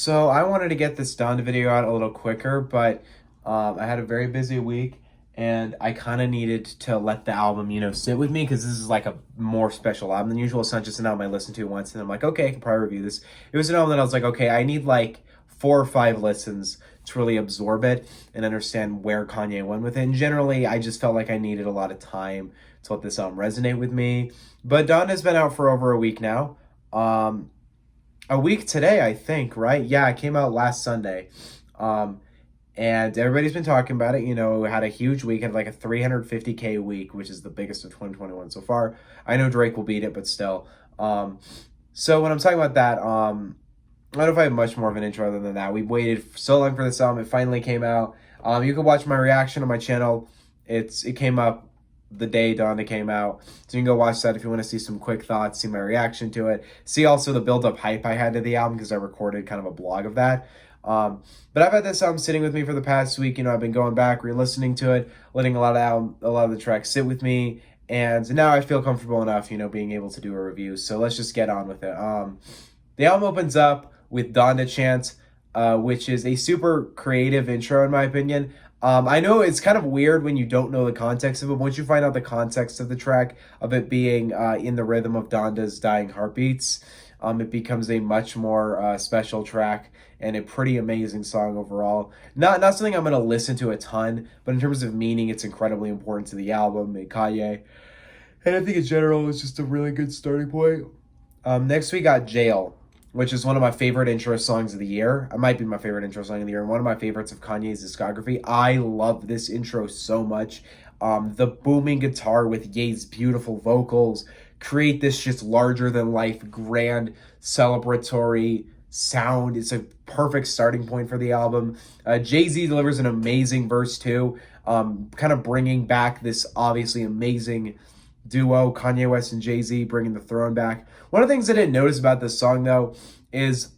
So I wanted to get this Donda video out a little quicker, but I had a very busy week and I kind of needed to let the album, sit with me because this is like a more special album than usual. It's not just an album I listened to once and I'm like, okay, I can probably review this. It was an album that I was like, okay, I need like 4 or 5 listens to really absorb it and understand where Kanye went with it. And generally, I just felt like I needed a lot of time to let this album resonate with me. But Donda's been out for over a week now. A week today, I think, right? Yeah, it came out last Sunday. Um, and everybody's been talking about it. It had a huge week, had like a 350K week, which is the biggest of 2021 so far. I know Drake will beat it, but still. So when I'm talking about that, I don't know if I have much more of an intro other than that. We waited so long for this album. It finally came out. You can watch my reaction on my channel. It came up the day Donda came out. So you can go watch that if you want to see some quick thoughts, see my reaction to it. See also the build-up hype I had to the album because I recorded kind of a blog of that. But I've had this album sitting with me for the past week. I've been going back, re-listening to it, letting a lot of the tracks sit with me. And now I feel comfortable enough, being able to do a review. So let's just get on with it. The album opens up with Donda Chant, which is a super creative intro in my opinion. I know it's kind of weird when you don't know the context of it. Once you find out the context of the track, of it being in the rhythm of Donda's dying heartbeats, it becomes a much more special track and a pretty amazing song overall. Not something I'm going to listen to a ton, but in terms of meaning, it's incredibly important to the album and Kanye. And I think in general, it's just a really good starting point. Next, we got Jail, which is one of my favorite intro songs of the year. It might be my favorite intro song of the year, and one of my favorites of Kanye's discography. I love this intro so much. The booming guitar with Ye's beautiful vocals create this just larger-than-life, grand, celebratory sound. It's a perfect starting point for the album. Jay-Z delivers an amazing verse, too, kind of bringing back this obviously amazing duo, Kanye West and Jay-Z, bringing the throne back. One of the things I didn't notice about this song, though, is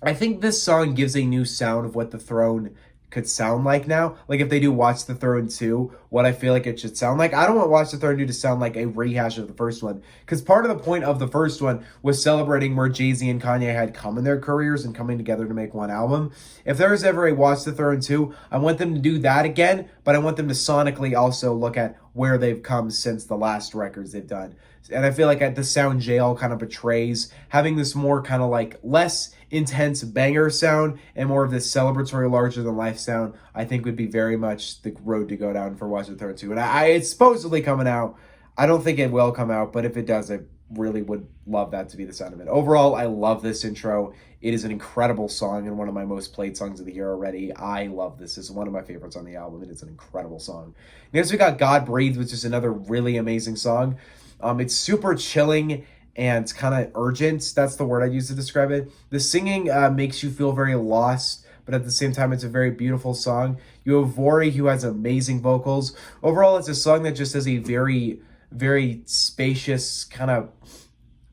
I think this song gives a new sound of what the throne could sound like now. Like if they do Watch the Throne 2, what I feel like it should sound like. I don't want Watch the Throne 2 to sound like a rehash of the first one, because part of the point of the first one was celebrating where Jay-Z and Kanye had come in their careers and coming together to make one album. If there is ever a Watch the Throne 2, I want them to do that again, but I want them to sonically also look at where they've come since the last records they've done. And I feel like the sound Jail kind of betrays having this more kind of like less intense banger sound and more of this celebratory larger than life sound. I think would be very much the road to go down for Watch the Throne 2. And it's supposedly coming out. I don't think it will come out, but if it does, I really would love that to be the sound of it. Overall, I love this intro. It is an incredible song and one of my most played songs of the year already. I love this. It's one of my favorites on the album. It is an incredible song. Next, we got God Breathe, which is another really amazing song. It's super chilling and kind of urgent. That's the word I use to describe it. The singing makes you feel very lost, but at the same time, it's a very beautiful song. You have Vori, who has amazing vocals. Overall, it's a song that just has a very, very spacious, kind of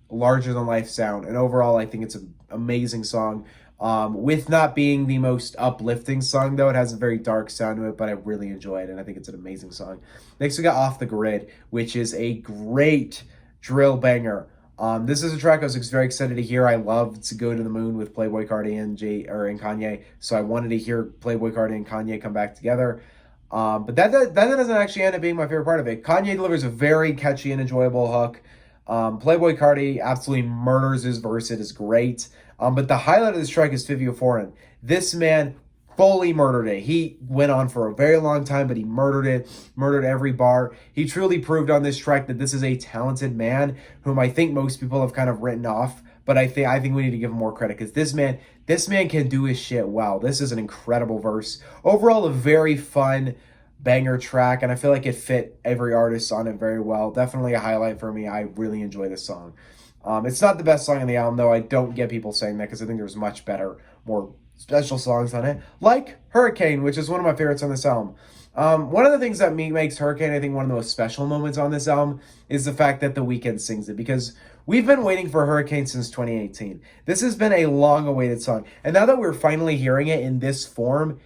larger-than-life sound. And overall, I think it's an amazing song. With not being the most uplifting song, though, it has a very dark sound to it, but I really enjoy it, and I think it's an amazing song. Next, we got Off the Grid, which is a great drill banger. This is a track I was very excited to hear. I love To Go to the Moon with Playboi Carti and Kanye, so I wanted to hear Playboi Carti and Kanye come back together. But that doesn't actually end up being my favorite part of it. Kanye delivers a very catchy and enjoyable hook. Playboi Carti absolutely murders his verse. It is great. But the highlight of this track is Fivio Foreign. This man fully murdered it. He went on for a very long time, but he murdered it, murdered every bar. He truly proved on this track that this is a talented man whom I think most people have kind of written off. But I think we need to give him more credit because this man can do his shit well. This is an incredible verse. Overall, a very fun banger track, and I feel like it fit every artist on it very well. Definitely a highlight for me. I really enjoy this song. It's not the best song on the album, though. I don't get people saying that because I think there's much better, more special songs on it, like Hurricane, which is one of my favorites on this album. One of the things that makes Hurricane, I think, one of the most special moments on this album is the fact that The Weeknd sings it, because we've been waiting for Hurricane since 2018. This has been a long-awaited song, and now that we're finally hearing it in this form,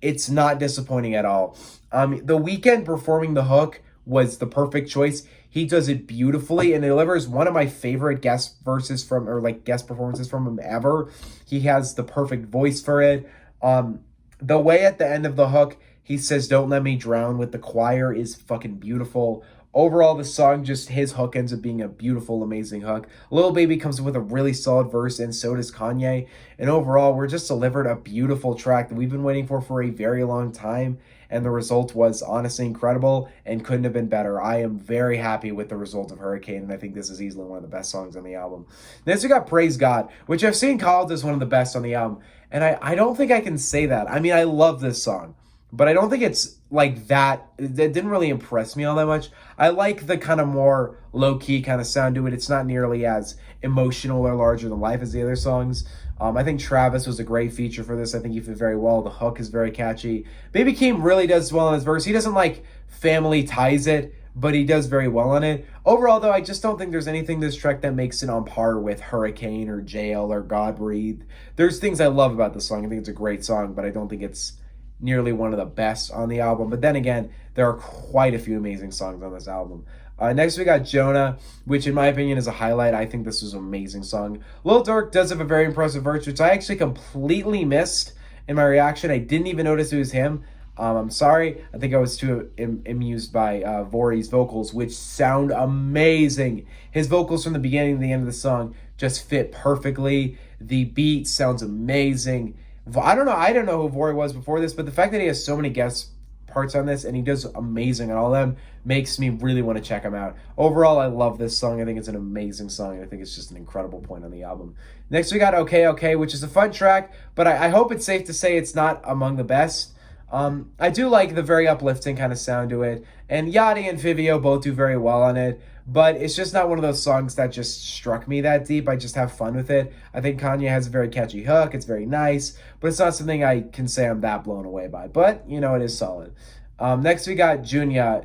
it's not disappointing at all. The Weeknd performing the hook was the perfect choice. He does it beautifully and delivers one of my favorite guest verses from, or like guest performances from him ever. He has the perfect voice for it. The way at the end of the hook, he says, "Don't let me drown" with the choir is fucking beautiful. Overall, the song, just his hook ends up being a beautiful, amazing hook. Lil Baby comes with a really solid verse, and so does Kanye. And overall, we're just delivered a beautiful track that we've been waiting for a very long time. And the result was honestly incredible and couldn't have been better. I am very happy with the result of Hurricane, and I think this is easily one of the best songs on the album. Next, we got Praise God, which I've seen called as one of the best on the album. And I don't think I can say that. I mean, I love this song, but I don't think it's like that. It didn't really impress me all that much. I like the kind of more low-key kind of sound to it. It's not nearly as emotional or larger than life as the other songs. I think Travis was a great feature for this. I think he fit very well. The hook is very catchy. Baby Keem really does well on his verse. He doesn't like family ties it, but he does very well on it. Overall, though, I just don't think there's anything this track that makes it on par with Hurricane or Jail or God Breathed. There's things I love about the song. I think it's a great song, but I don't think it's nearly one of the best on the album. But then again, there are quite a few amazing songs on this album. Next, we got Jonah, which in my opinion is a highlight. I think this was an amazing song. Lil Durk does have a very impressive verse, which I actually completely missed in my reaction. I didn't even notice it was him. I'm sorry. I think I was too amused by Vori's vocals, which sound amazing. His vocals from the beginning to the end of the song just fit perfectly. The beat sounds amazing. I don't know who Vori was before this, but the fact that he has so many guest parts on this and he does amazing on all of them makes me really want to check him out. Overall, I love this song. I think it's an amazing song. I think it's just an incredible point on the album. Next, we got Okay Okay, which is a fun track, but I hope it's safe to say it's not among the best. I do like the very uplifting kind of sound to it, and Yachty and Fivio both do very well on it, but it's just not one of those songs that just struck me that deep. I just have fun with it. I think Kanye has a very catchy hook. It's very nice, but it's not something I can say I'm that blown away by, but, you know, it is solid. Next, we got Junya,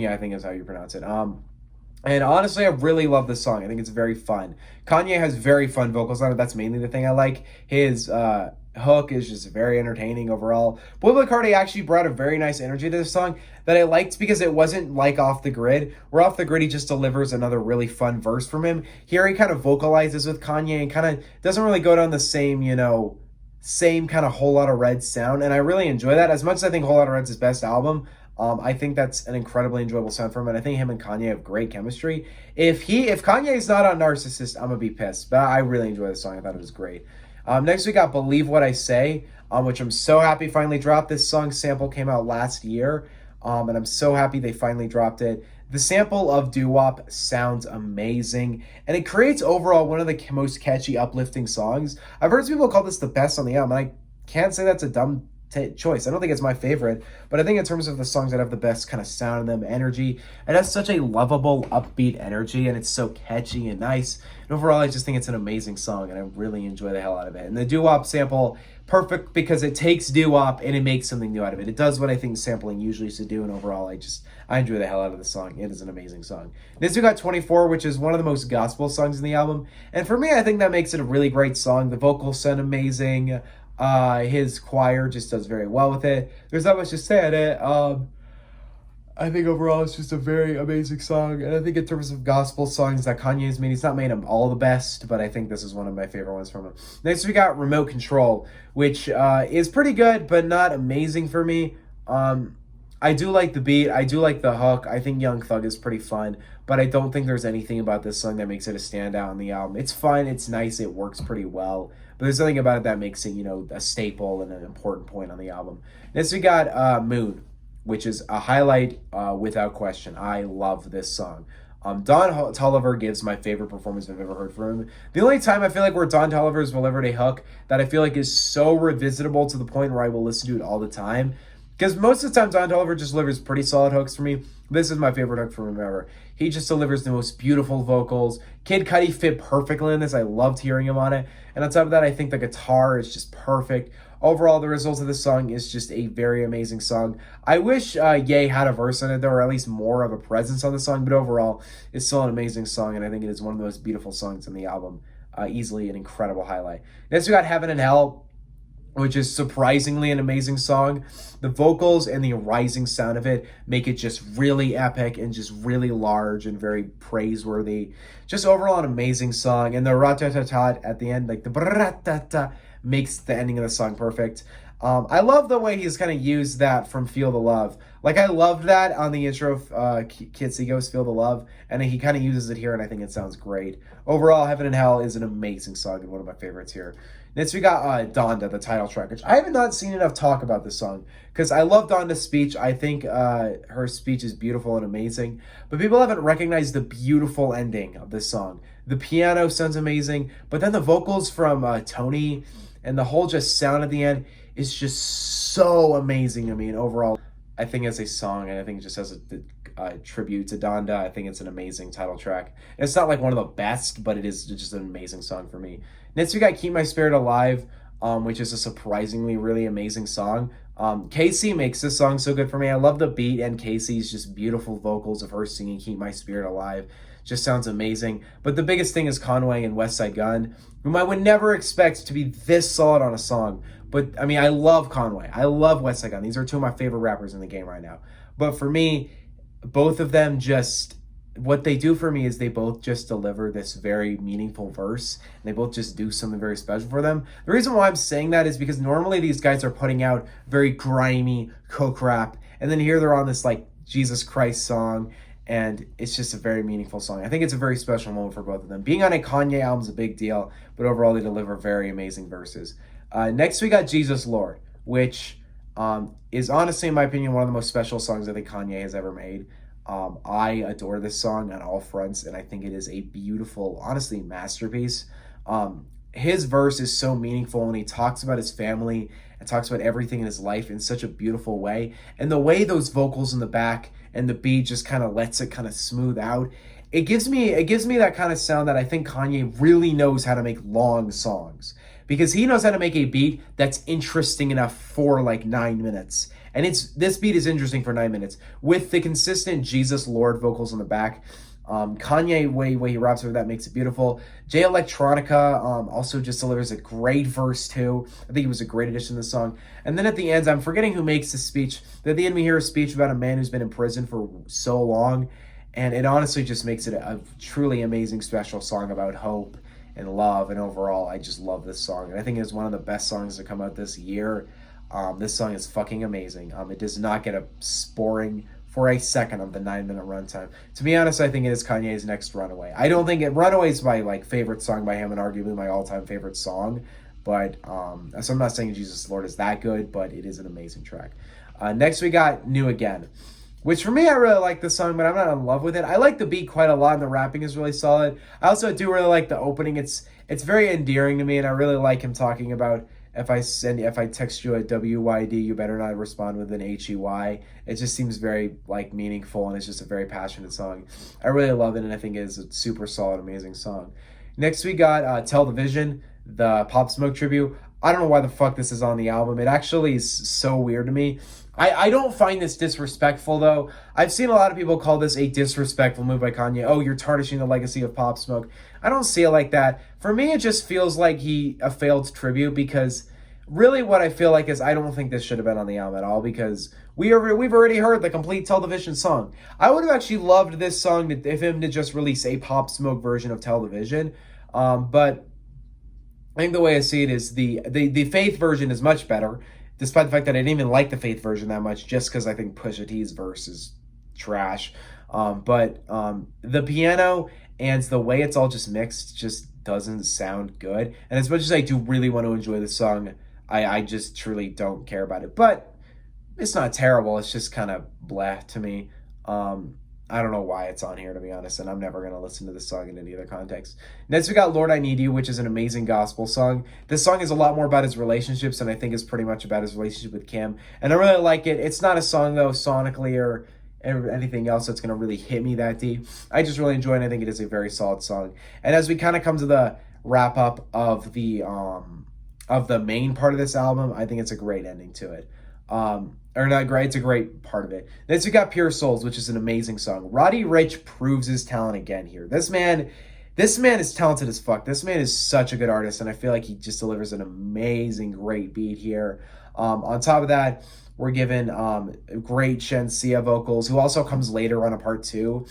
I think is how you pronounce it. And honestly, I really love this song. I think it's very fun. Kanye has very fun vocals on it. That's mainly the thing I like. His hook is just very entertaining overall. Playboi Carti actually brought a very nice energy to this song that I liked because it wasn't like Off the Grid. Where Off the Grid, he just delivers another really fun verse from him. Here, he kind of vocalizes with Kanye and kind of doesn't really go down the same, same kind of Whole Lotta Red sound. And I really enjoy that. As much as I think Whole Lotta Red's his best album, I think that's an incredibly enjoyable sound for him, and I think him and Kanye have great chemistry. If Kanye is not on Narcissist, I'm gonna be pissed. But I really enjoy the song. I thought it was great. Next, we got Believe What I Say, which I'm so happy finally dropped. This song sample came out last year, and I'm so happy they finally dropped it. The sample of doo-wop sounds amazing, and it creates overall one of the most catchy, uplifting songs. I've heard some people call this the best on the album, and I can't say that's a dumb choice. I don't think it's my favorite, but I think in terms of the songs that have the best kind of sound in them, energy, it has such a lovable, upbeat energy, and it's so catchy and nice. And overall, I just think it's an amazing song, and I really enjoy the hell out of it. And the doo-wop sample, perfect because it takes doo-wop and it makes something new out of it. It does what I think sampling usually should do, and overall, I enjoy the hell out of the song. It is an amazing song. Next, we got 24, which is one of the most gospel songs in the album, and for me, I think that makes it a really great song. The vocals sound amazing. His choir just does very well with it. There's not much to say on it. I think overall it's just a very amazing song, and I think in terms of gospel songs that Kanye's made, he's not made them all the best, but I think this is one of my favorite ones from him. Next, we got Remote Control, which is pretty good, but not amazing for me. I do like the beat. I do like the hook. I think Young Thug is pretty fun, but I don't think there's anything about this song that makes it a standout on the album. It's fun. It's nice. It works pretty well, but there's nothing about it that makes it, a staple and an important point on the album. Next, we got Moon, which is a highlight without question. I love this song. Don Toliver gives my favorite performance I've ever heard from him. The only time I feel like where Don Toliver has delivered a hook that I feel like is so revisitable to the point where I will listen to it all the time, because most of the time Don Toliver just delivers pretty solid hooks for me. This is my favorite hook from him ever. He just delivers the most beautiful vocals. Kid Cudi fit perfectly in this. I loved hearing him on it. And on top of that, I think the guitar is just perfect. Overall, the result of this song is just a very amazing song. I wish Ye had a verse on it, though, or at least more of a presence on the song. But overall, it's still an amazing song, and I think it is one of the most beautiful songs on the album. Easily an incredible highlight. Next, we got Heaven and Hell. which is surprisingly an amazing song. The vocals and the rising sound of it make it just really epic and just really large and very praiseworthy. Just overall an amazing song. And the rat-tat-tat at the end, like the brat-tat-tat, makes the ending of the song perfect. I love the way he's kind of used that from Feel the Love. Like, I loved that on the intro of Kids See Ghosts, Feel the Love, and he kind of uses it here, and I think it sounds great. Overall, Heaven and Hell is an amazing song and one of my favorites here. Next, we got Donda, the title track, which I have not seen enough talk about this song, because I love Donda's speech. I think her speech is beautiful and amazing, but people haven't recognized the beautiful ending of this song. The piano sounds amazing, but then the vocals from Tony and the whole just sound at the end is just so amazing to me. And overall, I think as a song, and I think it just as a tribute to Donda, I think it's an amazing title track. And it's not like one of the best, but it is just an amazing song for me. Next, we got Keep My Spirit Alive, which is a surprisingly really amazing song. Casey makes this song so good for me. I love the beat and Casey's just beautiful vocals of her singing Keep My Spirit Alive. Just sounds amazing. But the biggest thing is Conway and Westside Gunn, whom I would never expect to be this solid on a song. But, I mean, I love Conway. I love Westside Gunn. These are two of my favorite rappers in the game right now. But for me, both of them just, what they do for me is they both just deliver this very meaningful verse. And they both just do something very special for them. The reason why I'm saying that is because normally these guys are putting out very grimy coke rap. And then here they're on this, like, Jesus Christ song. And it's just a very meaningful song. I think it's a very special moment for both of them. Being on a Kanye album is a big deal, but overall they deliver very amazing verses. Next we got Jesus Lord, which is honestly, in my opinion, one of the most special songs I think Kanye has ever made. I adore this song on all fronts, and I think it is a beautiful, honestly, masterpiece. His verse is so meaningful, and he talks about his family and talks about everything in his life in such a beautiful way. And the way those vocals in the back and the beat just kind of lets it kind of smooth out. It gives me that kind of sound that I think Kanye really knows how to make long songs, because he knows how to make a beat that's interesting enough for like 9 minutes. And this beat is interesting for 9 minutes with the consistent Jesus Lord vocals in the back. Kanye, way he raps over that makes it beautiful. Jay Electronica also just delivers a great verse too. I think it was a great addition to the song. And then at the end, I'm forgetting who makes the speech. But at the end, we hear a speech about a man who's been in prison for so long. And it honestly just makes it a truly amazing, special song about hope and love. And overall, I just love this song. And I think it's one of the best songs to come out this year. This song is fucking amazing. It does not get a boring for a second of the 9-minute runtime. To be honest, I think it is Kanye's next Runaway. I don't think Runaway is my like favorite song by him and arguably my all-time favorite song. But so I'm not saying Jesus Lord is that good, but it is an amazing track. Next we got New Again, which for me, I really like this song, but I'm not in love with it. I like the beat quite a lot, and the rapping is really solid. I also do really like the opening. It's very endearing to me, and I really like him talking about if I text you a WYD, you better not respond with an HEY. It just seems very like meaningful, and it's just a very passionate song. I really love it, and I think it is a super solid, amazing song. Next, we got Tell the Vision, the Pop Smoke tribute. I don't know why the fuck this is on the album. It actually is so weird to me. I don't find this disrespectful, though. I've seen a lot of people call this a disrespectful move by Kanye. Oh, you're tarnishing the legacy of Pop Smoke. I don't see it like that. For me, it just feels like a failed tribute, because really what I feel like is I don't think this should have been on the album at all, because we've already heard the complete Tell the Vision song. I would have actually loved this song if him to just release a Pop Smoke version of Tell the Vision. But I think the way I see it is the Faith version is much better, despite the fact that I didn't even like the Faith version that much, just because I think Pusha T's verse is trash. But the piano and the way it's all just mixed just doesn't sound good. And as much as I do really want to enjoy the song, I just truly don't care about it. But it's not terrible. It's just kind of bleh to me. I don't know why it's on here, to be honest, and I'm never going to listen to this song in any other context. Next, we got Lord, I Need You, which is an amazing gospel song. This song is a lot more about his relationships, and I think is pretty much about his relationship with Kim. And I really like it. It's not a song, though, sonically or anything else that's going to really hit me that deep. I just really enjoy it, and I think it is a very solid song. And as we kind of come to the wrap-up of the main part of this album, I think it's a great ending to it. Or not great, it's a great part of it. Next, we got Pure Souls, which is an amazing song. Roddy Ricch proves his talent again here. This man This man is talented as fuck. This man is such a good artist, and I feel like he just delivers an amazing, great beat here. On top of that, we're given great Shensia vocals, who also comes later on a part two.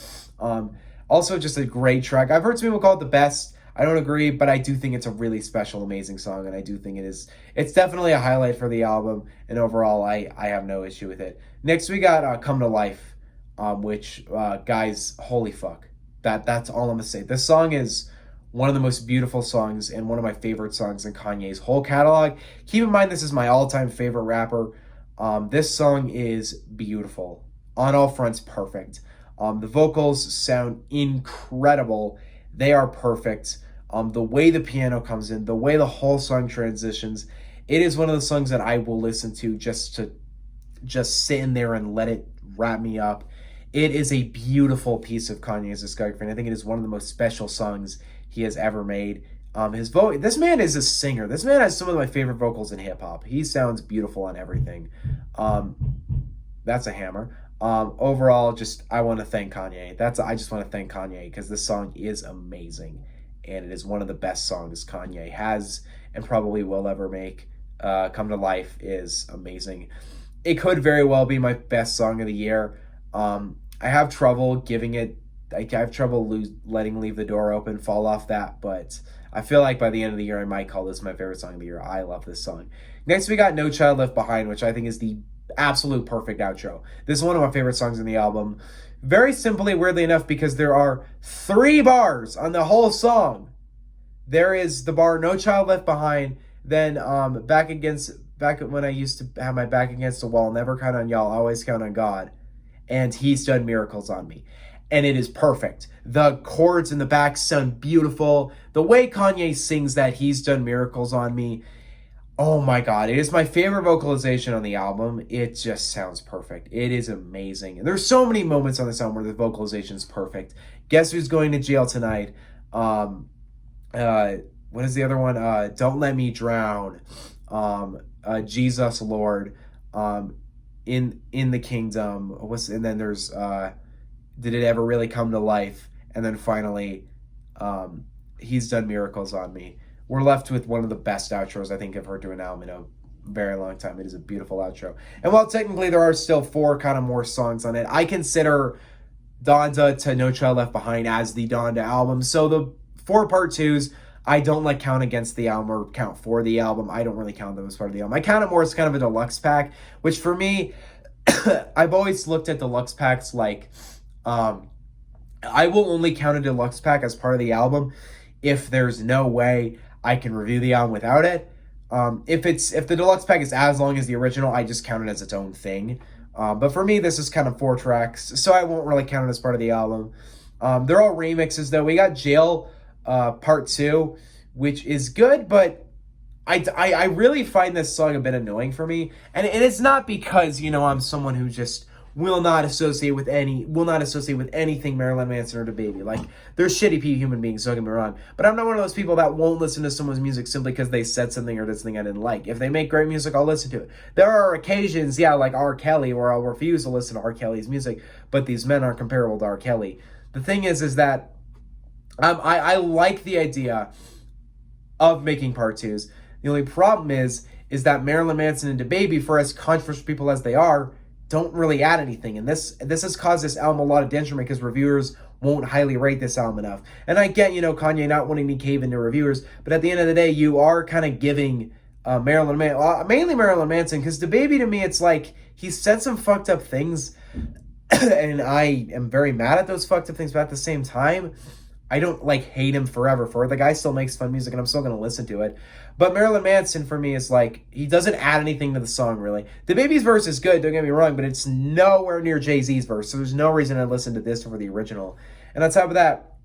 Also, just a great track. I've heard some people call it the best. I don't agree, but I do think it's a really special, amazing song, and I do think it's definitely a highlight for the album, and overall, I have no issue with it. Next, we got Come to Life, which, guys, holy fuck. That's all I'm gonna say. This song is one of the most beautiful songs and one of my favorite songs in Kanye's whole catalog. Keep in mind, this is my all-time favorite rapper. This song is beautiful. On all fronts, perfect. The vocals sound incredible. They are perfect. The way the piano comes in, the way the whole song transitions, it is one of the songs that I will listen to just sit in there and let it wrap me up. It is a beautiful piece of Kanye's discography, and I think it is one of the most special songs he has ever made. This man is a singer. This man has some of my favorite vocals in hip hop. He sounds beautiful on everything. That's a hammer. Overall, I want to thank Kanye. I just want to thank Kanye because this song is amazing, and it is one of the best songs Kanye has and probably will ever make. Come to Life is amazing. It could very well be my best song of the year. I have trouble giving it. I have trouble letting Leave the Door Open fall off that, but I feel like by the end of the year, I might call this my favorite song of the year. I love this song. Next, we got No Child Left Behind, which I think is the absolute perfect outro. This is one of my favorite songs in the album. Very simply, weirdly enough, because there are 3 bars on the whole song. There is the bar No Child Left Behind, then back when I used to have my back against the wall, never count on y'all, always count on God, and He's done miracles on me. And it is perfect. The chords in the back sound beautiful. The way Kanye sings that He's done miracles on me, oh my God, it is my favorite vocalization on the album. It just sounds perfect. It is amazing. And there's so many moments on this album where the vocalization is perfect. Guess Who's Going to Jail Tonight? What is the other one? Don't Let Me Drown. Jesus Lord. In the Kingdom. And then there's Did It Ever Really Come to Life? And then finally, He's Done Miracles on Me. We're left with one of the best outros I think I've heard to an album in a very long time. It is a beautiful outro. And while technically there are still 4 kind of more songs on it, I consider Donda to No Child Left Behind as the Donda album. So the 4 part 2s, I don't count against the album or count for the album. I don't really count them as part of the album. I count it more as kind of a deluxe pack, which for me, I've always looked at deluxe packs like, I will only count a deluxe pack as part of the album if there's no way I can review the album without it. If the deluxe pack is as long as the original, I just count it as its own thing. But for me, this is kind of 4 tracks, so I won't really count it as part of the album. They're all remixes, though. We got Jail Part 2, which is good, but I really find this song a bit annoying for me. And it's not because, I'm someone who just will not associate with anything Marilyn Manson or DaBaby. Like, they're shitty human beings, don't get me wrong. But I'm not one of those people that won't listen to someone's music simply because they said something or did something I didn't like. If they make great music, I'll listen to it. There are occasions, like R. Kelly, where I'll refuse to listen to R. Kelly's music, but these men aren't comparable to R. Kelly. The thing is that I like the idea of making part 2s. The only problem is that Marilyn Manson and DaBaby, for as controversial people as they are, don't really add anything. And this has caused this album a lot of detriment because reviewers won't highly rate this album enough. And I get, Kanye not wanting to cave into reviewers, but at the end of the day, you are kind of giving mainly Marilyn Manson, because DaBaby, to me, it's like he said some fucked up things, and I am very mad at those fucked up things, but at the same time, I don't hate him forever for it. The guy still makes fun music and I'm still going to listen to it. But Marilyn Manson for me is he doesn't add anything to the song really. DaBaby's verse is good, don't get me wrong, but it's nowhere near Jay-Z's verse. So there's no reason to listen to this over the original. And on top of that,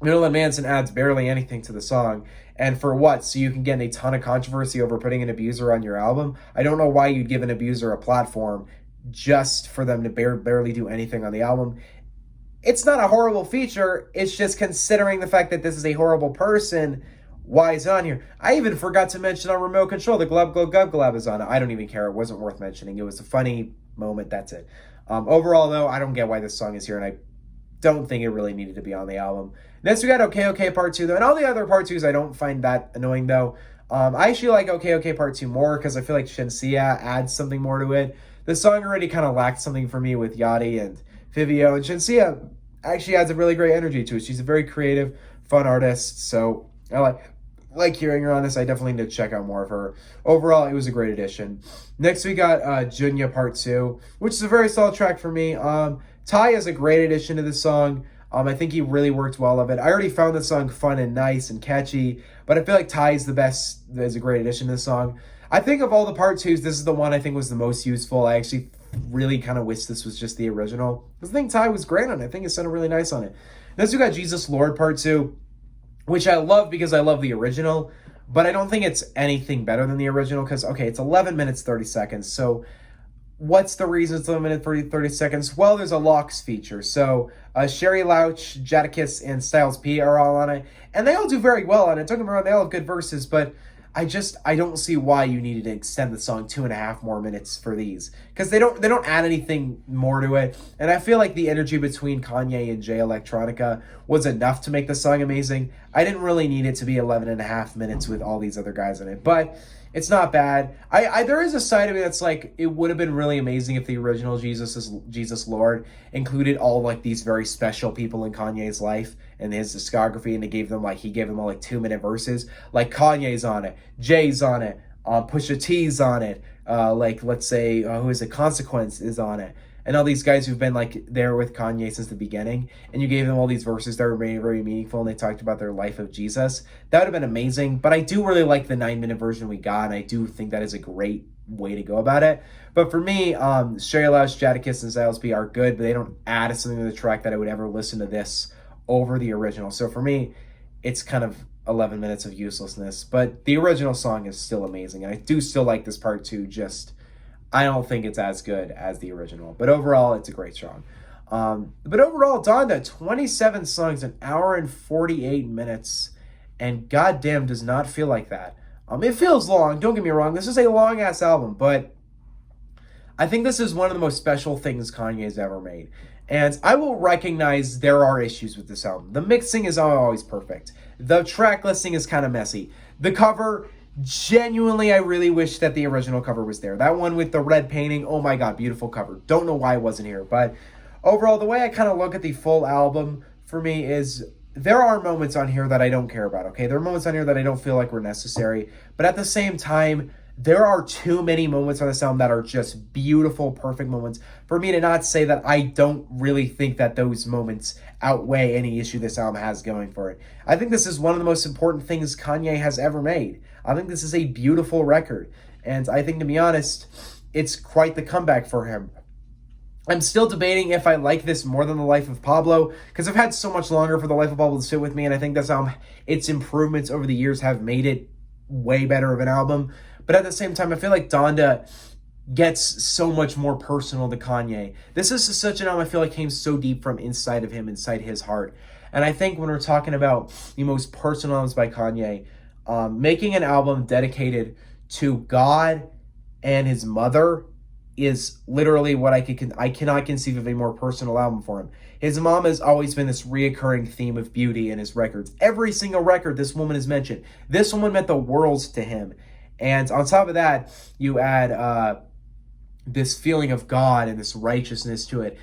Marilyn Manson adds barely anything to the song. And for what? So you can get a ton of controversy over putting an abuser on your album? I don't know why you'd give an abuser a platform just for them to barely do anything on the album. It's not a horrible feature. It's just considering the fact that this is a horrible person, why is it on here? I even forgot to mention on Remote Control, the Glub Glub Glub Glub is on it. I don't even care. It wasn't worth mentioning. It was a funny moment. That's it. Overall, though, I don't get why this song is here, and don't think it really needed to be on the album. Next we got Okay Okay Part 2 though, and all the other Part 2s I don't find that annoying though. I actually like Okay Okay Part 2 more because I feel like Shensia adds something more to it. The song already kind of lacked something for me with Yachty and Vivio, and Shensia actually adds a really great energy to it. She's a very creative, fun artist, so I like hearing her on this. I definitely need to check out more of her. Overall, it was a great addition. Next, we got Junya Part 2, which is a very solid track for me. Ty is a great addition to the song. I think he really worked well of it. I already found the song fun and nice and catchy, but I feel like Ty is the best, is a great addition to the song. I think of all the Part 2s, this is the one I think was the most useful. I actually really kind of wish this was just the original, because I think Ty was great on it. I think it sounded really nice on it. Next, we got Jesus Lord Part 2, which I love because I love the original, but I don't think it's anything better than the original because, okay, it's 11 minutes, 30 seconds. So what's the reason it's 11 minutes, 30 seconds? Well, there's a locks feature. So Sherry Louch, Jadakiss, and Styles P are all on it, and they all do very well on it. Don't get me wrong, they all have good verses, but I don't see why you needed to extend the song 2.5 more minutes for these, because they don't add anything more to it. And I feel like the energy between Kanye and Jay Electronica was enough to make the song amazing. I didn't really need it to be 11.5 minutes with all these other guys in it, but it's not bad. I there is a side of me that's like, it would have been really amazing if the original Jesus Lord included all like these very special people in Kanye's life and his discography, and he gave them all like 2-minute verses. Like Kanye's on it, Jay's on it, Pusha T's on it, like let's say who is it, Consequence is on it, and all these guys who've been like there with Kanye since the beginning, and you gave them all these verses that were very, very meaningful, and they talked about their life of Jesus. That would have been amazing. But I do really like the 9-minute version we got, and I do think that is a great way to go about it. But for me, Sherry Louch, Jadakiss, and Styles P are good, but they don't add something to the track that I would ever listen to this over the original. So for me, it's kind of 11 minutes of uselessness, but the original song is still amazing, and I do still like this Part 2, just I don't think it's as good as the original, but overall it's a great song. But overall, Donda, 27 songs, an hour and 48 minutes, and goddamn does not feel like that. It feels long, don't get me wrong, this is a long ass album, but I think this is one of the most special things Kanye's ever made. And I will recognize there are issues with this album. The mixing is not always perfect. The track listing is kind of messy. The cover, genuinely, I really wish that the original cover was there. That one with the red painting, oh my god, beautiful cover. Don't know why it wasn't here. But overall, the way I kind of look at the full album for me is there are moments on here that I don't care about, okay? There are moments on here that I don't feel like were necessary. But at the same time, there are too many moments on this album that are just beautiful, perfect moments for me to not say that I don't really think that those moments outweigh any issue this album has going for it. I think this is one of the most important things Kanye has ever made. I think this is a beautiful record. And I think, to be honest, it's quite the comeback for him. I'm still debating if I like this more than The Life of Pablo, because I've had so much longer for The Life of Pablo to sit with me, and I think this album, its improvements over the years have made it way better of an album. But at the same time, I feel like Donda gets so much more personal to Kanye. This is such an album I feel like came so deep from inside of him, inside his heart. And I think when we're talking about the most personal albums by Kanye, making an album dedicated to God and his mother is literally what I cannot conceive of a more personal album for him. His mom has always been this reoccurring theme of beauty in his records. Every single record this woman is mentioned. This woman meant the world to him. And on top of that, you add this feeling of God and this righteousness to it.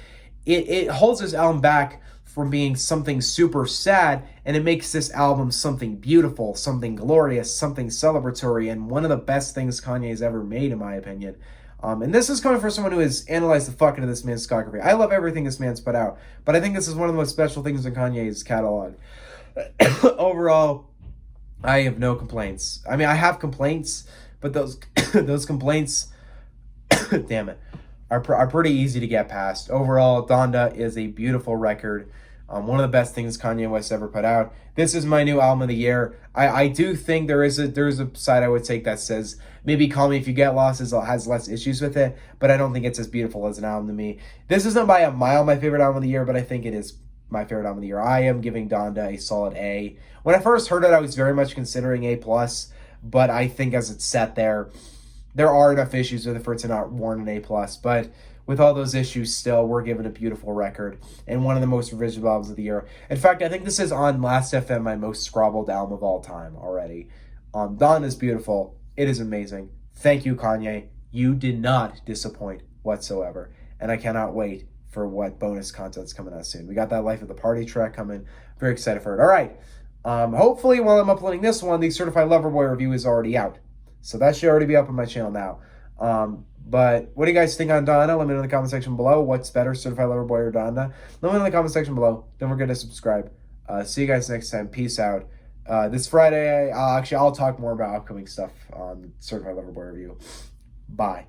It holds this album back from being something super sad, and it makes this album something beautiful, something glorious, something celebratory, and one of the best things Kanye's ever made, in my opinion. And this is coming from someone who has analyzed the fuck into this man's discography. I love everything this man's put out, but I think this is one of the most special things in Kanye's catalog. Overall, I have no complaints. I mean, I have complaints, but those those complaints, damn it, are pretty easy to get past. Overall, Donda is a beautiful record. One of the best things Kanye West ever put out. This is my new album of the year. I do think there is a side I would take that says maybe Call Me If You Get Lost has less issues with it, but I don't think it's as beautiful as an album to me. This isn't by a mile my favorite album of the year, but I think it is my favorite album of the year. I am giving Donda a solid A. When I first heard it, I was very much considering A+, but I think as it's set there are enough issues with it for it to not warrant an A+. But with all those issues still, we're given a beautiful record and one of the most revisioned albums of the year. In fact, I think this is on Last FM, my most scrobbled album of all time already. Donda is beautiful. It is amazing. Thank you, Kanye. You did not disappoint whatsoever. And I cannot wait for what bonus content's coming out soon. We got that Life of the Party track coming. Very excited for it. All right. Hopefully, while I'm uploading this one, the Certified Lover Boy review is already out. So that should already be up on my channel now. But what do you guys think on Donda? Let me know in the comment section below. What's better, Certified Lover Boy or Donda? Let me know in the comment section below. Don't forget to subscribe. See you guys next time. Peace out. This Friday, I'll talk more about upcoming stuff on Certified Lover Boy review. Bye.